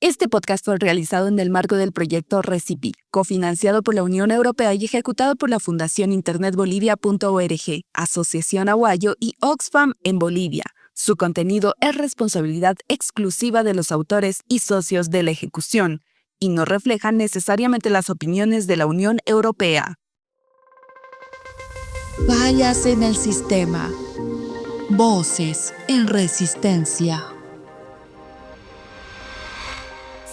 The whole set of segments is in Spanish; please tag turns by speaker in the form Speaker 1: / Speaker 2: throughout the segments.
Speaker 1: Este podcast fue realizado en el marco del proyecto Recipi, cofinanciado por la Unión Europea y ejecutado por la Fundación internetbolivia.org, Asociación Aguayo y Oxfam en Bolivia. Su contenido es responsabilidad exclusiva de los autores y socios de la ejecución, y no refleja necesariamente las opiniones de la Unión Europea.
Speaker 2: Fallas en el sistema. Voces en resistencia.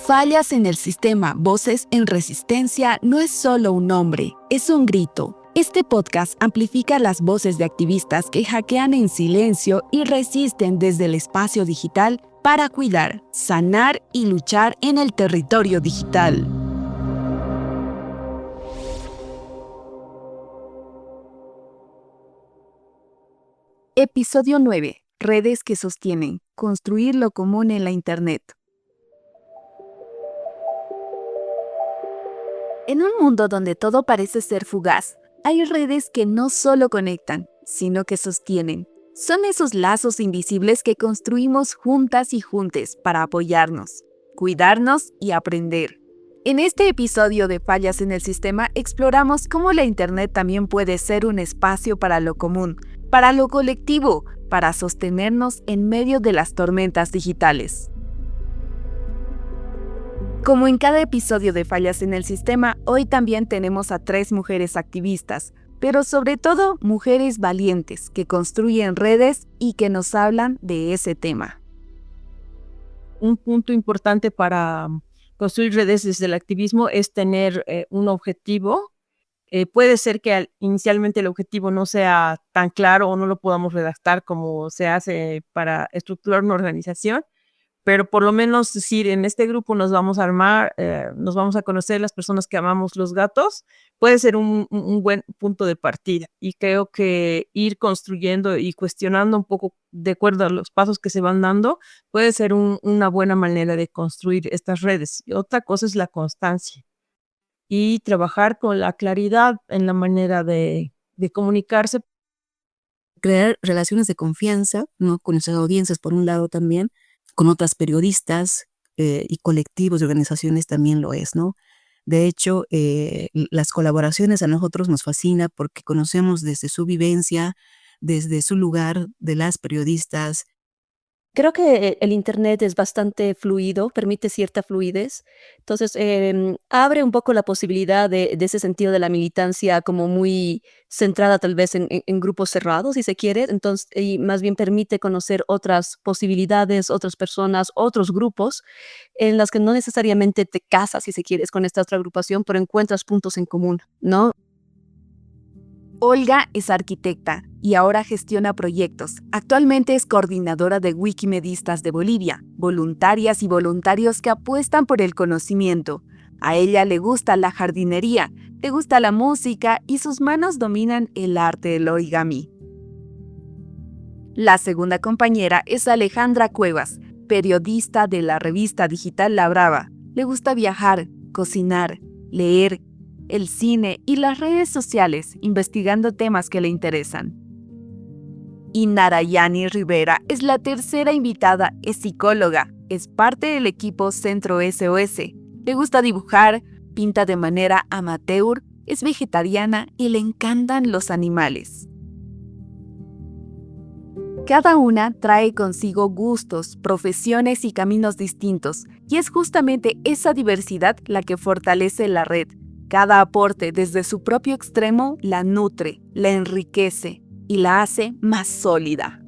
Speaker 1: Fallas en el sistema, voces en resistencia no es solo un nombre, es un grito. Este podcast amplifica las voces de activistas que hackean en silencio y resisten desde el espacio digital para cuidar, sanar y luchar en el territorio digital. Episodio 9. Redes que sostienen. Construir lo común en la Internet. En un mundo donde todo parece ser fugaz, hay redes que no solo conectan, sino que sostienen. Son esos lazos invisibles que construimos juntas y juntes para apoyarnos, cuidarnos y aprender. En este episodio de Fallas en el Sistema exploramos cómo la Internet también puede ser un espacio para lo común, para lo colectivo, para sostenernos en medio de las tormentas digitales. Como en cada episodio de Fallas en el Sistema, hoy también tenemos a 3 mujeres activistas, pero sobre todo mujeres valientes que construyen redes y que nos hablan de ese tema.
Speaker 3: Un punto importante para construir redes desde el activismo es tener un objetivo. Puede ser que inicialmente el objetivo no sea tan claro o no lo podamos redactar como se hace para estructurar una organización, pero por lo menos decir, en este grupo nos vamos a armar, nos vamos a conocer las personas que amamos los gatos, puede ser un buen punto de partida. Y creo que ir construyendo y cuestionando un poco de acuerdo a los pasos que se van dando, puede ser una buena manera de construir estas redes. Y otra cosa es la constancia y trabajar con la claridad en la manera de comunicarse.
Speaker 4: Crear relaciones de confianza, ¿no? Con nuestras audiencias, por un lado también, con otras periodistas y colectivos y organizaciones también lo es, ¿no? De hecho, las colaboraciones a nosotros nos fascina porque conocemos desde su vivencia, desde su lugar de las periodistas.
Speaker 5: Creo que el Internet es bastante fluido, permite cierta fluidez. Entonces, abre un poco la posibilidad de ese sentido de la militancia como muy centrada tal vez en grupos cerrados, si se quiere. Entonces, y más bien permite conocer otras posibilidades, otras personas, otros grupos en las que no necesariamente te casas, si se quieres, con esta otra agrupación, pero encuentras puntos en común, ¿no?
Speaker 1: Olga es arquitecta y ahora gestiona proyectos. Actualmente es coordinadora de Wikimedistas de Bolivia, voluntarias y voluntarios que apuestan por el conocimiento. A ella le gusta la jardinería, le gusta la música y sus manos dominan el arte del origami. La segunda compañera es Alejandra Cuevas, periodista de la revista digital La Brava. Le gusta viajar, cocinar, leer, el cine y las redes sociales, investigando temas que le interesan. Y Narayani Rivera es la tercera invitada, es psicóloga, es parte del equipo Centro SOS. Le gusta dibujar, pinta de manera amateur, es vegetariana y le encantan los animales. Cada una trae consigo gustos, profesiones y caminos distintos, y es justamente esa diversidad la que fortalece la red. Cada aporte desde su propio extremo la nutre, la enriquece y la hace más sólida.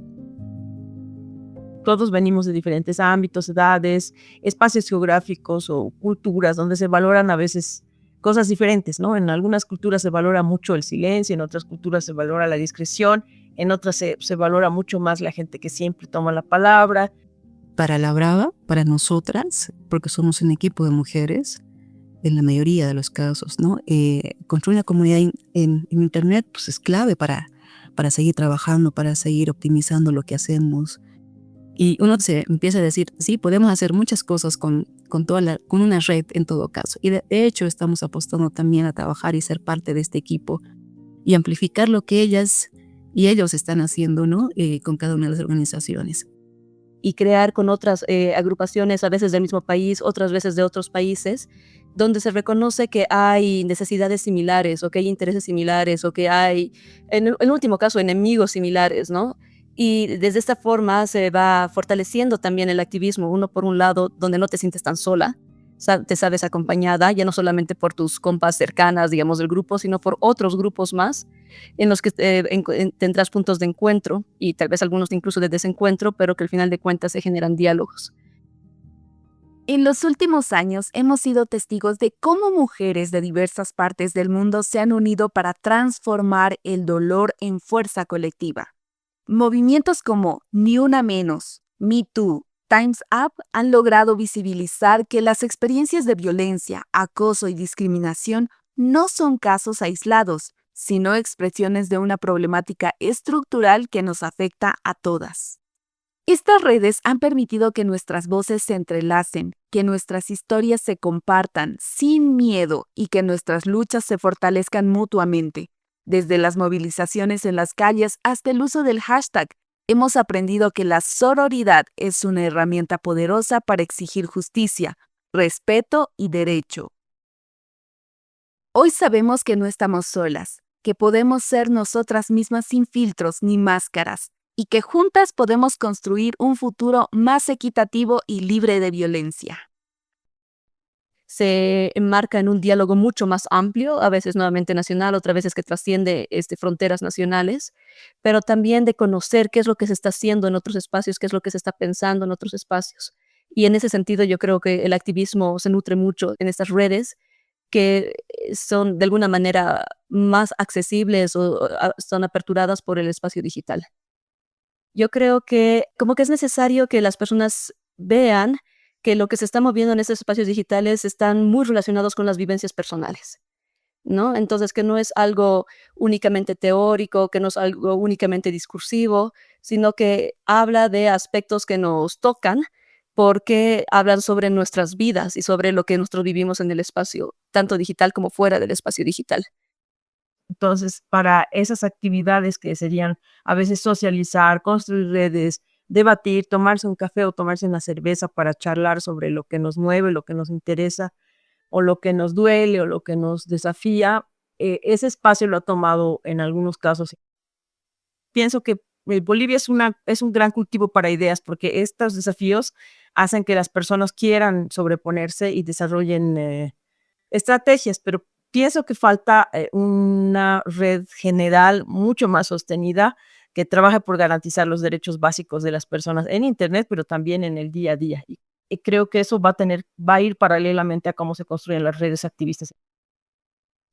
Speaker 3: Todos venimos de diferentes ámbitos, edades, espacios geográficos o culturas donde se valoran a veces cosas diferentes, ¿no? En algunas culturas se valora mucho el silencio, en otras culturas se valora la discreción, en otras se valora mucho más la gente que siempre toma la palabra.
Speaker 4: Para La Brava, para nosotras, porque somos un equipo de mujeres, en la mayoría de los casos, ¿no? Construir una comunidad en Internet pues, es clave para seguir trabajando, para seguir optimizando lo que hacemos. Y uno se empieza a decir, sí, podemos hacer muchas cosas con una red en todo caso. Y de hecho estamos apostando también a trabajar y ser parte de este equipo y amplificar lo que ellas y ellos están haciendo, ¿no? Con cada una de las organizaciones.
Speaker 5: y crear con otras agrupaciones, a veces del mismo país, otras veces de otros países, donde se reconoce que hay necesidades similares o que hay intereses similares o que hay, en último caso, enemigos similares, ¿no? Y desde esta forma se va fortaleciendo también el activismo, uno por un lado, donde no te sientes tan sola, te sabes acompañada, ya no solamente por tus compas cercanas, digamos, del grupo, sino por otros grupos más en los que tendrás puntos de encuentro y tal vez algunos incluso de desencuentro, pero que al final de cuentas se generan diálogos.
Speaker 1: En los últimos años hemos sido testigos de cómo mujeres de diversas partes del mundo se han unido para transformar el dolor en fuerza colectiva. Movimientos como Ni Una Menos, Me Too, Time's Up han logrado visibilizar que las experiencias de violencia, acoso y discriminación no son casos aislados, sino expresiones de una problemática estructural que nos afecta a todas. Estas redes han permitido que nuestras voces se entrelacen, que nuestras historias se compartan sin miedo y que nuestras luchas se fortalezcan mutuamente. Desde las movilizaciones en las calles hasta el uso del hashtag, hemos aprendido que la sororidad es una herramienta poderosa para exigir justicia, respeto y derecho. Hoy sabemos que no estamos solas, que podemos ser nosotras mismas sin filtros ni máscaras, y que juntas podemos construir un futuro más equitativo y libre de violencia.
Speaker 5: Se enmarca en un diálogo mucho más amplio, a veces nuevamente nacional, otras veces que trasciende fronteras nacionales, pero también de conocer qué es lo que se está haciendo en otros espacios, qué es lo que se está pensando en otros espacios. Y en ese sentido yo creo que el activismo se nutre mucho en estas redes que son de alguna manera más accesibles o son aperturadas por el espacio digital. Yo creo que como que es necesario que las personas vean que lo que se está moviendo en estos espacios digitales están muy relacionados con las vivencias personales, ¿no? Entonces, que no es algo únicamente teórico, que no es algo únicamente discursivo, sino que habla de aspectos que nos tocan porque hablan sobre nuestras vidas y sobre lo que nosotros vivimos en el espacio, tanto digital como fuera del espacio digital.
Speaker 3: Entonces, para esas actividades que serían a veces socializar, construir redes, debatir, tomarse un café o tomarse una cerveza para charlar sobre lo que nos mueve, lo que nos interesa, o lo que nos duele, o lo que nos desafía, ese espacio lo ha tomado en algunos casos. Pienso que Bolivia es un gran cultivo para ideas, porque estos desafíos hacen que las personas quieran sobreponerse y desarrollen estrategias, pero pienso que falta una red general mucho más sostenida que trabaje por garantizar los derechos básicos de las personas en Internet, pero también en el día a día. Y creo que eso va a ir paralelamente a cómo se construyen las redes activistas.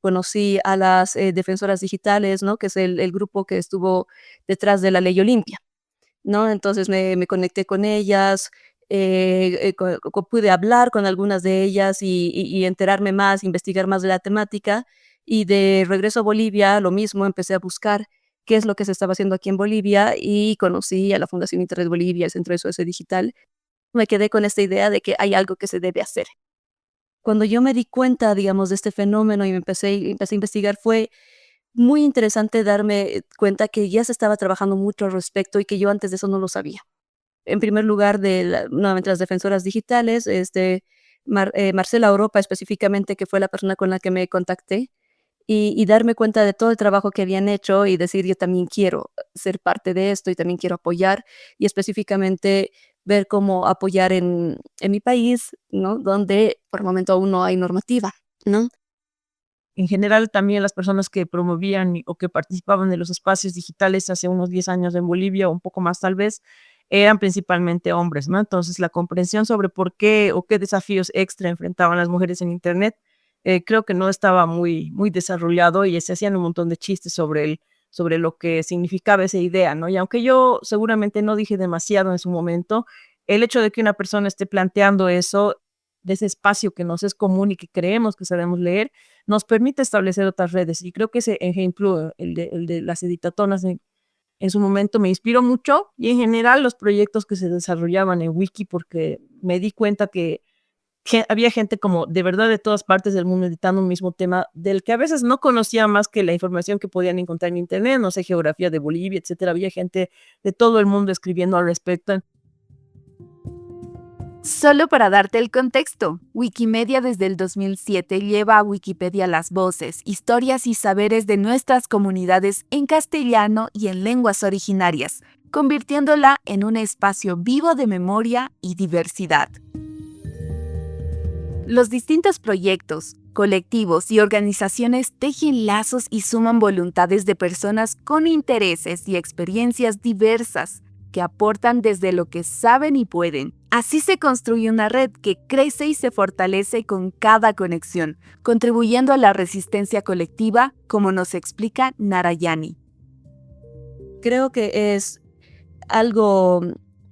Speaker 5: Conocí a las defensoras digitales, ¿no? Que es el grupo que estuvo detrás de la Ley Olimpia, ¿no? Entonces me conecté con ellas, pude hablar con algunas de ellas y enterarme más, investigar más de la temática. Y de regreso a Bolivia, lo mismo, empecé a buscar qué es lo que se estaba haciendo aquí en Bolivia y conocí a la Fundación Internet Bolivia, el Centro de SOS Digital. Me quedé con esta idea de que hay algo que se debe hacer. Cuando yo me di cuenta, digamos, de este fenómeno y empecé a investigar, fue muy interesante darme cuenta que ya se estaba trabajando mucho al respecto y que yo antes de eso no lo sabía. En primer lugar, nuevamente las defensoras digitales, Marcela Europa específicamente, que fue la persona con la que me contacté, y darme cuenta de todo el trabajo que habían hecho y decir, yo también quiero ser parte de esto y también quiero apoyar, y específicamente ver cómo apoyar en mi país, ¿no? Donde por el momento aún no hay normativa, ¿no?
Speaker 3: En general, también las personas que promovían o que participaban de los espacios digitales hace unos 10 años en Bolivia, o un poco más tal vez, eran principalmente hombres, ¿no? Entonces, la comprensión sobre por qué o qué desafíos extra enfrentaban las mujeres en Internet, creo que no estaba muy desarrollado y se hacían un montón de chistes sobre lo que significaba esa idea, ¿no? Y aunque yo seguramente no dije demasiado en su momento, el hecho de que una persona esté planteando eso, de ese espacio que nos es común y que creemos que sabemos leer, nos permite establecer otras redes. Y creo que ese ejemplo, el de las editatonas en su momento me inspiró mucho, y en general los proyectos que se desarrollaban en Wiki, porque me di cuenta que había gente como de verdad de todas partes del mundo editando un mismo tema del que a veces no conocía más que la información que podían encontrar en Internet, no sé, geografía de Bolivia, etcétera. Había gente de todo el mundo escribiendo al respecto.
Speaker 1: Solo para darte el contexto, Wikimedia desde el 2007 lleva a Wikipedia las voces, historias y saberes de nuestras comunidades en castellano y en lenguas originarias, convirtiéndola en un espacio vivo de memoria y diversidad. Los distintos proyectos, colectivos y organizaciones tejen lazos y suman voluntades de personas con intereses y experiencias diversas, que aportan desde lo que saben y pueden. Así se construye una red que crece y se fortalece con cada conexión, contribuyendo a la resistencia colectiva, como nos explica Narayani.
Speaker 5: Creo que es algo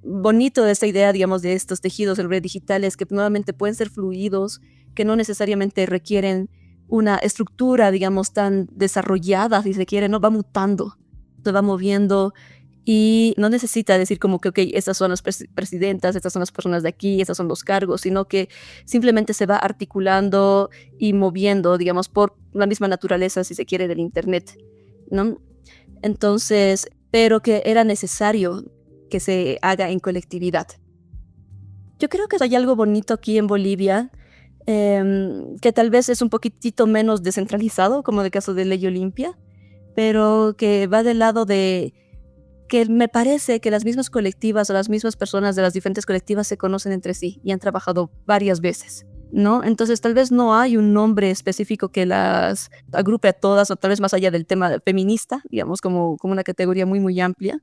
Speaker 5: bonito de esta idea, digamos, de estos tejidos en red digitales que nuevamente pueden ser fluidos, que no necesariamente requieren una estructura, digamos, tan desarrollada, si se quiere, no va mutando, se va moviendo. Y no necesita decir como que, ok, estas son las presidentas, estas son las personas de aquí, estos son los cargos, sino que simplemente se va articulando y moviendo, digamos, por la misma naturaleza, si se quiere, del Internet, ¿no? Entonces, pero que era necesario que se haga en colectividad. Yo creo que hay algo bonito aquí en Bolivia, que tal vez es un poquitito menos descentralizado, como el caso de Ley Olimpia, pero que va del lado de que me parece que las mismas colectivas o las mismas personas de las diferentes colectivas se conocen entre sí y han trabajado varias veces, ¿no? Entonces tal vez no hay un nombre específico que las agrupe a todas, o tal vez más allá del tema feminista, digamos, como una categoría muy, muy amplia.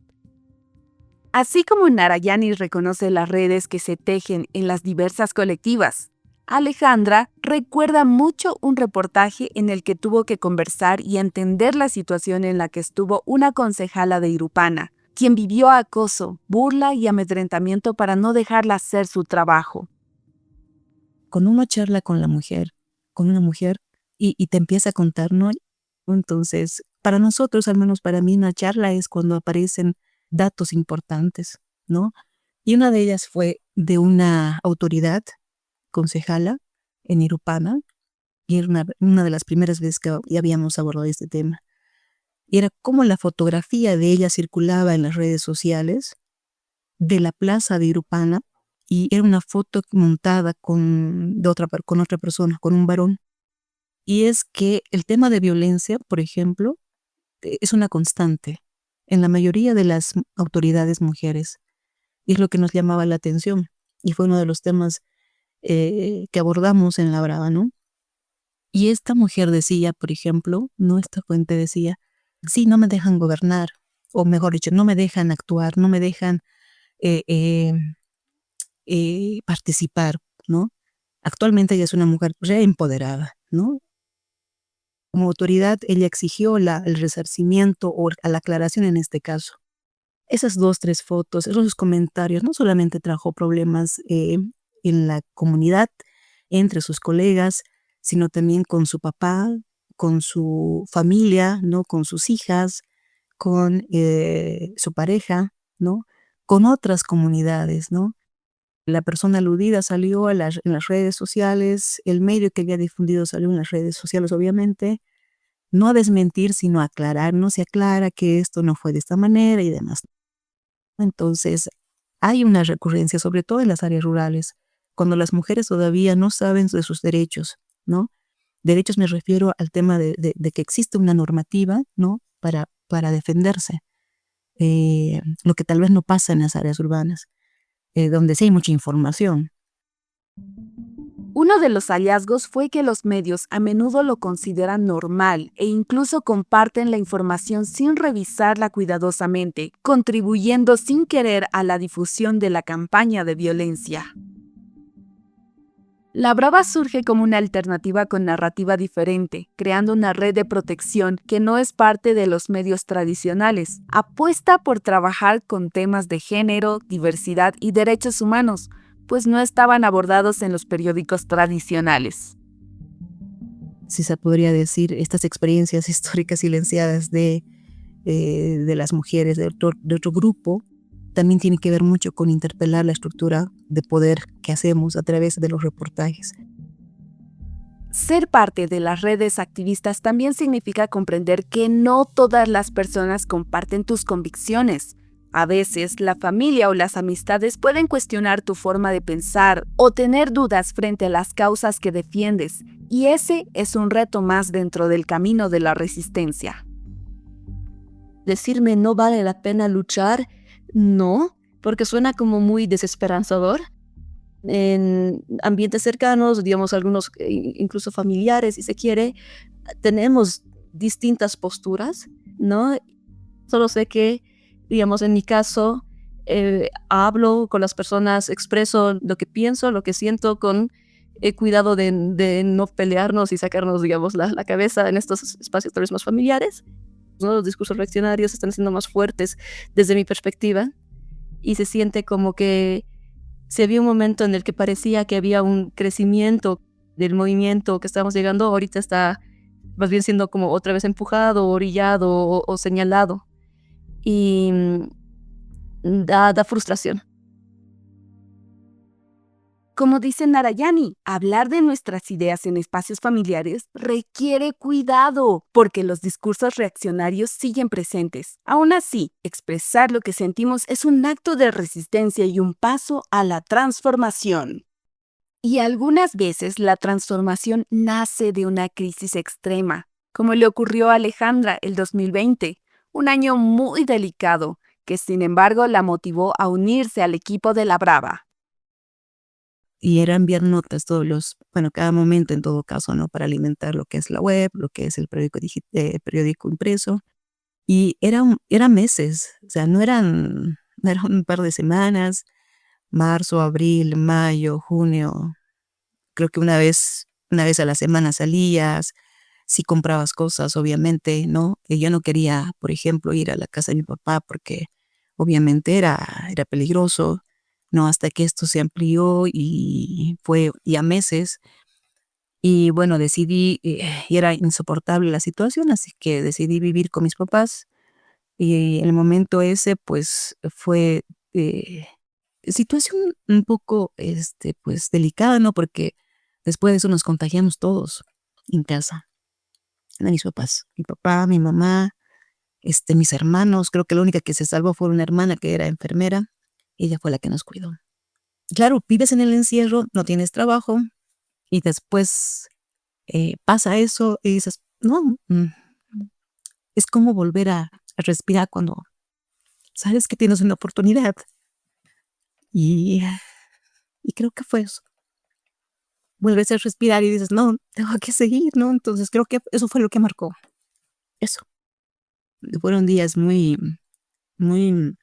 Speaker 1: Así como Narayani reconoce las redes que se tejen en las diversas colectivas, Alejandra recuerda mucho un reportaje en el que tuvo que conversar y entender la situación en la que estuvo una concejala de Irupana, quien vivió acoso, burla y amedrentamiento para no dejarla hacer su trabajo.
Speaker 4: Cuando uno charla con una mujer, y te empieza a contar, ¿no? Entonces, para nosotros, al menos para mí, una charla es cuando aparecen datos importantes, ¿no? Y una de ellas fue de una autoridad concejala en Irupana, y era una de las primeras veces que ya habíamos abordado este tema. Y era como la fotografía de ella circulaba en las redes sociales de la plaza de Irupana, y era una foto montada con otra persona, con un varón. Y es que el tema de violencia, por ejemplo, es una constante en la mayoría de las autoridades mujeres. Y es lo que nos llamaba la atención. Y fue uno de los temas que abordamos en La Brava, ¿no? Y esta mujer decía, por ejemplo, esta fuente decía, sí, no me dejan gobernar, o mejor dicho, no me dejan actuar, no me dejan participar, ¿no? Actualmente ella es una mujer reempoderada, ¿no? Como autoridad, ella exigió el resarcimiento o la aclaración en este caso. Esas 2, 3 fotos, esos comentarios, no solamente trajo problemas en la comunidad, entre sus colegas, sino también con su papá, con su familia, ¿no? Con sus hijas, con su pareja, ¿no? Con otras comunidades, ¿no? La persona aludida salió en las redes sociales, el medio que había difundido salió en las redes sociales, obviamente, no a desmentir, sino a aclarar, no se aclara que esto no fue de esta manera y demás. Entonces, hay una recurrencia, sobre todo en las áreas rurales, cuando las mujeres todavía no saben de sus derechos, ¿no? Derechos me refiero al tema de que existe una normativa, ¿no? Para defenderse, lo que tal vez no pasa en las áreas urbanas, donde sí hay mucha información.
Speaker 1: Uno de los hallazgos fue que los medios a menudo lo consideran normal e incluso comparten la información sin revisarla cuidadosamente, contribuyendo sin querer a la difusión de la campaña de violencia. La Brava surge como una alternativa con narrativa diferente, creando una red de protección que no es parte de los medios tradicionales. Apuesta por trabajar con temas de género, diversidad y derechos humanos, pues no estaban abordados en los periódicos tradicionales.
Speaker 4: Si se podría decir, estas experiencias históricas silenciadas de las mujeres de otro grupo, también tiene que ver mucho con interpelar la estructura de poder que hacemos a través de los reportajes.
Speaker 1: Ser parte de las redes activistas también significa comprender que no todas las personas comparten tus convicciones. A veces, la familia o las amistades pueden cuestionar tu forma de pensar o tener dudas frente a las causas que defiendes, y ese es un reto más dentro del camino de la resistencia.
Speaker 5: Decirme no vale la pena luchar, no, porque suena como muy desesperanzador. En ambientes cercanos, digamos algunos incluso familiares, si se quiere, tenemos distintas posturas, ¿no? Solo sé que, digamos, en mi caso, hablo con las personas, expreso lo que pienso, lo que siento, con cuidado de no pelearnos y sacarnos, digamos, la cabeza en estos espacios tal vez más familiares, ¿no? Los discursos reaccionarios están siendo más fuertes desde mi perspectiva y se siente como que si había un momento en el que parecía que había un crecimiento del movimiento que estábamos llegando, ahorita está más bien siendo como otra vez empujado, orillado o señalado. Y da frustración.
Speaker 1: Como dice Narayani, hablar de nuestras ideas en espacios familiares requiere cuidado, porque los discursos reaccionarios siguen presentes. Aún así, expresar lo que sentimos es un acto de resistencia y un paso a la transformación. Y algunas veces la transformación nace de una crisis extrema, como le ocurrió a Alejandra el 2020, un año muy delicado, que sin embargo la motivó a unirse al equipo de La Brava.
Speaker 4: Y era enviar notas cada momento en todo caso, ¿no? Para alimentar lo que es la web, lo que es el periódico impreso. Y eran meses, o sea, no eran un par de semanas, marzo, abril, mayo, junio. Creo que una vez a la semana salías, si comprabas cosas, obviamente, ¿no? Que yo no quería, por ejemplo, ir a la casa de mi papá porque obviamente era peligroso, ¿no? Hasta que esto se amplió y fue ya meses. Y bueno, decidí, y era insoportable la situación, así que decidí vivir con mis papás. Y en el momento ese, pues, fue situación un poco, pues, delicada, ¿no? Porque después de eso nos contagiamos todos en casa, de mis papás, mi papá, mi mamá, mis hermanos. Creo que la única que se salvó fue una hermana que era enfermera, y ella fue la que nos cuidó. Claro, vives en el encierro, no tienes trabajo, y después pasa eso y dices, no, es como volver a respirar cuando sabes que tienes una oportunidad. Y, y creo que fue eso. Vuelves a respirar y dices, no, tengo que seguir, ¿no? Entonces creo que eso fue lo que marcó eso. Fueron días muy, muy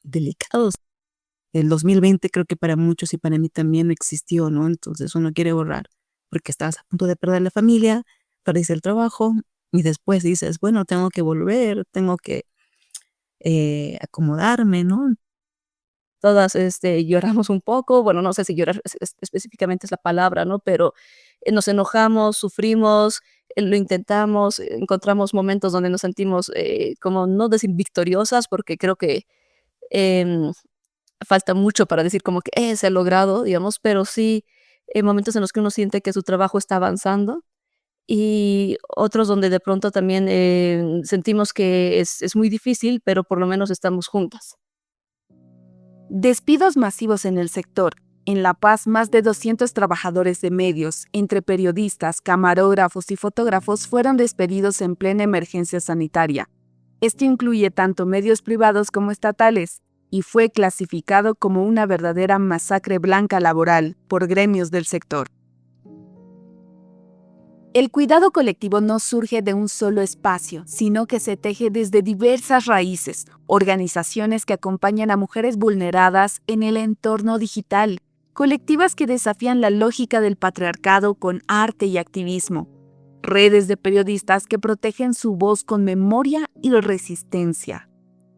Speaker 4: delicados. El 2020 creo que para muchos y para mí también existió, ¿no? Entonces uno quiere borrar porque estás a punto de perder la familia, perdiste el trabajo y después dices, bueno, tengo que volver, tengo que acomodarme, ¿no?
Speaker 5: Todas lloramos un poco, bueno, no sé si llorar específicamente es la palabra, ¿no? Pero nos enojamos, sufrimos, lo intentamos, encontramos momentos donde nos sentimos como no decir victoriosas, porque creo que em, falta mucho para decir como que se ha logrado, digamos, pero sí momentos en los que uno siente que su trabajo está avanzando y otros donde de pronto también sentimos que es muy difícil, pero por lo menos estamos juntas.
Speaker 1: Despidos masivos en el sector. En La Paz, más de 200 trabajadores de medios, entre periodistas, camarógrafos y fotógrafos, fueron despedidos en plena emergencia sanitaria. Esto incluye tanto medios privados como estatales, y fue clasificado como una verdadera masacre blanca laboral por gremios del sector. El cuidado colectivo no surge de un solo espacio, sino que se teje desde diversas raíces, organizaciones que acompañan a mujeres vulneradas en el entorno digital, colectivas que desafían la lógica del patriarcado con arte y activismo, redes de periodistas que protegen su voz con memoria y resistencia.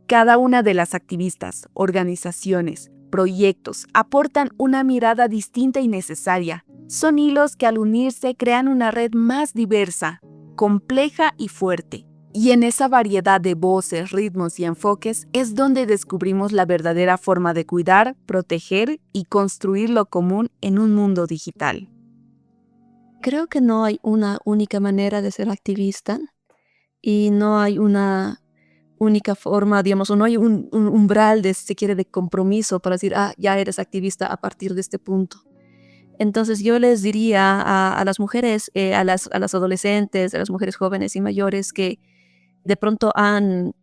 Speaker 1: Cada una de las activistas, organizaciones, proyectos aportan una mirada distinta y necesaria. Son hilos que al unirse crean una red más diversa, compleja y fuerte. Y en esa variedad de voces, ritmos y enfoques es donde descubrimos la verdadera forma de cuidar, proteger y construir lo común en un mundo digital.
Speaker 5: Creo que no hay una única manera de ser activista y no hay una única forma, digamos, o no hay un umbral de, si se quiere, de compromiso para decir, ya eres activista a partir de este punto. Entonces yo les diría a las mujeres, a las adolescentes, a las mujeres jóvenes y mayores que de pronto han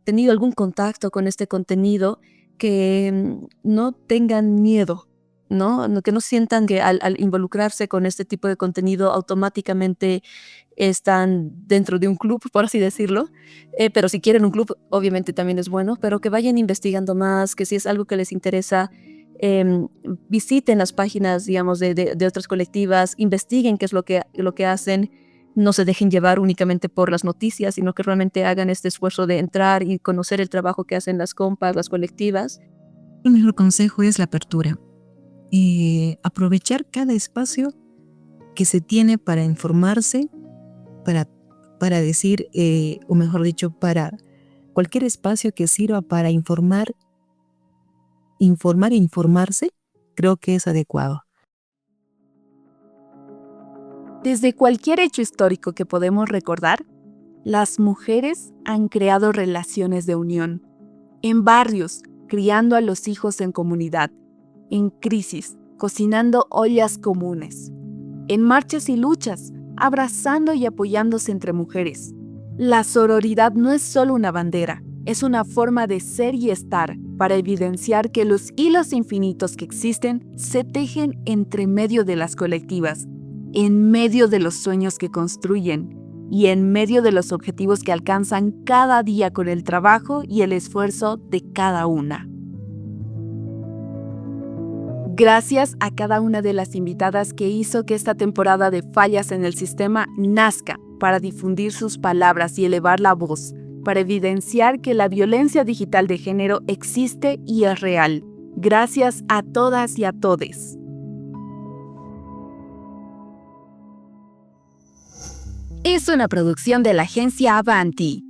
Speaker 5: tenido algún contacto con este contenido, que no tengan miedo, ¿no? Que no sientan que al involucrarse con este tipo de contenido automáticamente están dentro de un club, por así decirlo. Pero si quieren un club, obviamente también es bueno, pero que vayan investigando más, que si es algo que les interesa, visiten las páginas, digamos, de otras colectivas, investiguen qué es lo que hacen, no se dejen llevar únicamente por las noticias, sino que realmente hagan este esfuerzo de entrar y conocer el trabajo que hacen las compas, las colectivas.
Speaker 4: El mejor consejo es la apertura. Aprovechar cada espacio que se tiene para informarse, para decir, o mejor dicho, para cualquier espacio que sirva para informar e informarse, creo que es adecuado.
Speaker 1: Desde cualquier hecho histórico que podemos recordar, las mujeres han creado relaciones de unión, en barrios, criando a los hijos en comunidad, en crisis, cocinando ollas comunes, en marchas y luchas, abrazando y apoyándose entre mujeres. La sororidad no es solo una bandera, es una forma de ser y estar para evidenciar que los hilos infinitos que existen se tejen entre medio de las colectivas, en medio de los sueños que construyen y en medio de los objetivos que alcanzan cada día con el trabajo y el esfuerzo de cada una. Gracias a cada una de las invitadas que hizo que esta temporada de Fallas en el Sistema nazca para difundir sus palabras y elevar la voz, para evidenciar que la violencia digital de género existe y es real. Gracias a todas y a todes. Es una producción de la agencia Avanti.